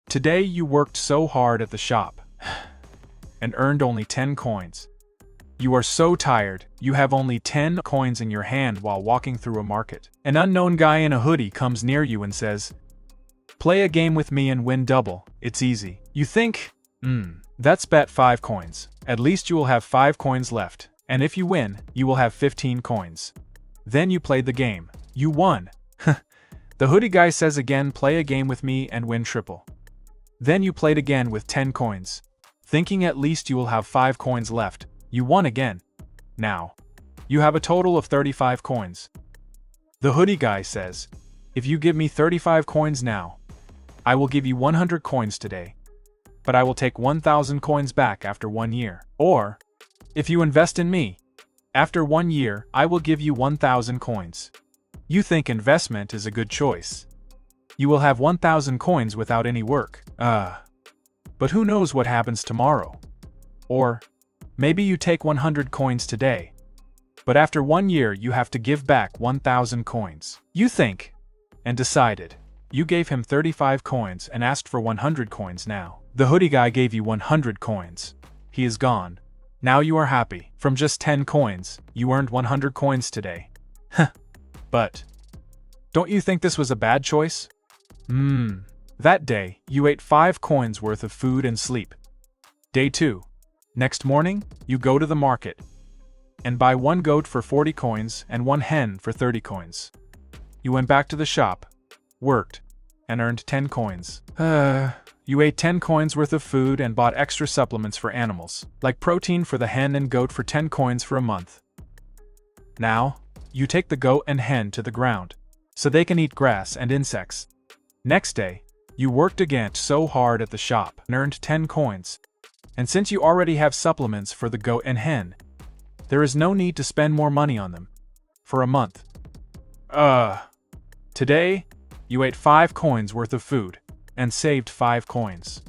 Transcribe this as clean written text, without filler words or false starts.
Today you worked so hard at the shop and earned only 10 coins. You are so tired, you have only 10 coins in your hand while walking through a market. An unknown guy in a hoodie comes near you and says, "Play a game with me and win double, it's easy." You think, that's bet 5 coins. At least you will have 5 coins left, and if you win, you will have 15 coins. Then you played the game. You won. The hoodie guy says again, "Play a game with me and win triple." Then you played again with 10 coins. Thinking at least you will have 5 coins left, you won again. Now, you have a total of 35 coins. The hoodie guy says, "If you give me 35 coins now, I will give you 100 coins today. But I will take 1,000 coins back after 1 year. Or, if you invest in me, after 1 year, I will give you 1,000 coins." You think investment is a good choice. You will have 1,000 coins without any work. But who knows what happens tomorrow? Or, maybe you take 100 coins today, but after 1 year you have to give back 1,000 coins. You think, and decided. You gave him 35 coins and asked for 100 coins now. The hoodie guy gave you 100 coins. He is gone. Now you are happy. From just 10 coins, you earned 100 coins today. But, don't you think this was a bad choice? That day, you ate 5 coins worth of food and sleep. Day 2. Next morning, you go to the market and buy 1 goat for 40 coins and 1 hen for 30 coins. You went back to the shop, worked, and earned 10 coins. You ate 10 coins worth of food and bought extra supplements for animals, like protein for the hen and goat for 10 coins for a month. Now, you take the goat and hen to the ground, so they can eat grass and insects. Next day, you worked again so hard at the shop and earned 10 coins. And since you already have supplements for the goat and hen, there is no need to spend more money on them. For a month. Today, you ate 5 coins worth of food and saved 5 coins.